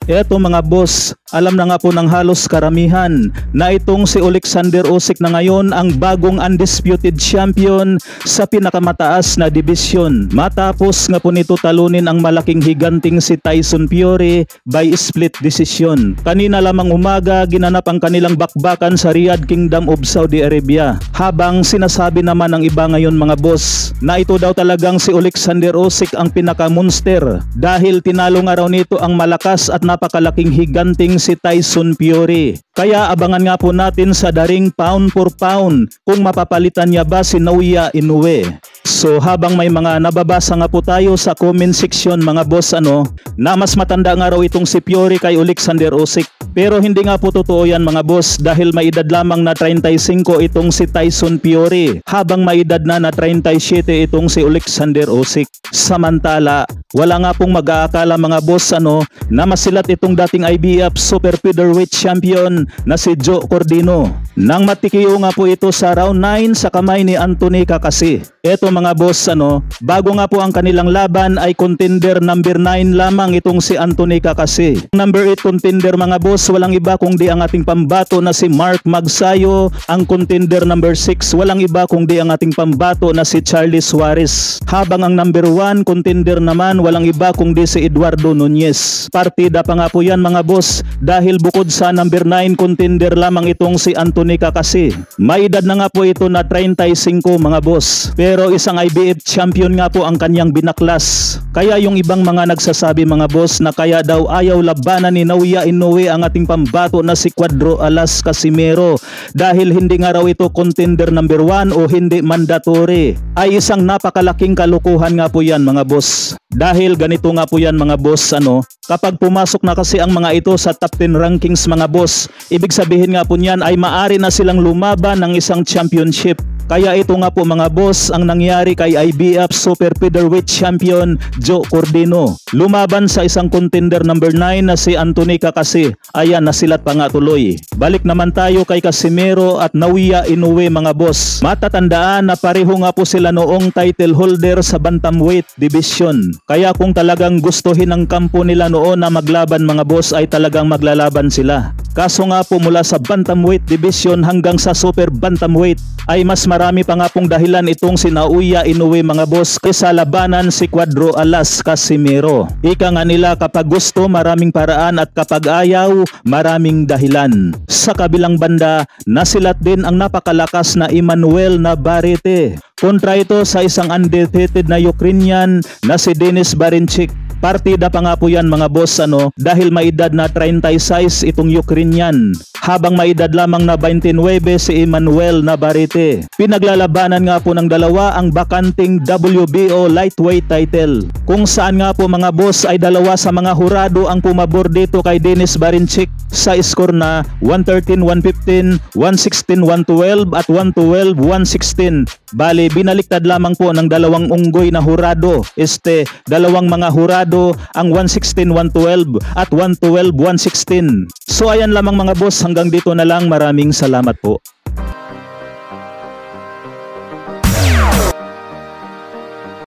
Eto mga boss, alam na nga po ng halos karamihan na itong si Alexander Usyk na ngayon ang bagong undisputed champion sa pinakamataas na dibisyon. Matapos nga po nito talunin ang malaking higanting si Tyson Fury by split decision. Kanina lamang umaga ginanap ang kanilang bakbakan sa Riyadh Kingdom of Saudi Arabia. Habang sinasabi naman ng iba ngayon mga boss na ito daw talagang si Alexander Usyk ang pinaka-monster dahil tinalo nga raw nito ang malakas at napakalaking higanting si Tyson Fury. Kaya abangan nga po natin sa daring pound for pound kung mapapalitan niya ba si Naoya Inoue. So habang may mga nababasa nga po tayo sa comment section mga boss na mas matanda nga raw itong si Fury kay Alexander Usyk. Pero hindi nga po totoo yan mga boss dahil may edad lamang na 35 itong si Tyson Fury habang may edad na 37 itong si Alexander Usyk. Samantala wala nga pong mag-aakala mga boss na masilat itong dating IBF Super Featherweight Champion na si Joe Cordino. Nang matikiyo nga po ito sa round 9 sa kamay ni Anthony Kakasi. Eto mga boss bago nga po ang kanilang laban ay contender number 9 lamang itong si Anthony Kakasi. Number 8 contender mga boss walang iba kundi ang ating pambato na si Mark Magsayo. Ang contender number 6 walang iba kundi ang ating pambato na si Charlie Suarez. Habang ang number 1 contender naman walang iba kundi si Eduardo Nunez. Partida pa nga po yan mga boss dahil bukod sa number 9 contender lamang itong si Anthony Kakasi. May edad na nga po ito na 35 mga boss. Pero isang IBF champion nga po ang kanyang binaklas. Kaya yung ibang mga nagsasabi mga boss na kaya daw ayaw labanan ni Naoya Inoue ang ating pambato na si Cuadro Alas Casimero dahil hindi nga raw ito contender number 1 o hindi mandatory ay isang napakalaking kalukuhan nga po yan mga boss. Dahil ganito nga po yan mga boss kapag pumasok na kasi ang mga ito sa top 10 rankings mga boss, ibig sabihin nga po niyan ay maari na silang lumaban ng isang championship. Kaya ito nga po mga boss ang nangyari kay IBF Super Featherweight Champion Joe Cordino. Lumaban sa isang contender number 9 na si Anthony Kakasi. Ayan, nasilat pa nga tuloy. Balik naman tayo kay Casimero at Naoya Inoue mga boss. Matatandaan na pareho nga po sila noong title holder sa bantamweight division. Kaya kung talagang gustuhin ng kampo nila noon na maglaban mga boss ay talagang maglalaban sila. Kaso nga po mula sa bantamweight division hanggang sa super bantamweight ay mas marami pa nga pong dahilan itong si Naoya Inoue mga boss kaysa labanan si Cuadro Alas Casimero. Ika nga nila kapag gusto maraming paraan at kapag ayaw maraming dahilan. Sa kabilang banda nasilat din ang napakalakas na Emmanuel Navarrete. Kontra ito sa isang undefeated na Ukrainian na si Denis Berinchik. Partida pa nga po yan mga boss dahil may edad na 36 itong Ukrainian habang may edad lamang na 29 si Emmanuel Navarrete. Pinaglalabanan nga po ng dalawa ang bakanting WBO lightweight title kung saan nga po mga boss ay dalawa sa mga hurado ang pumabor dito kay Denis Berinchik sa score na 113-115, 116-112 at 112-116. Bali binaliktad lamang po ng dalawang unggoy na hurado. Dalawang mga hurado ang 116-112 at 112-116. So ayan lamang mga boss, hanggang dito na lang. Maraming salamat po.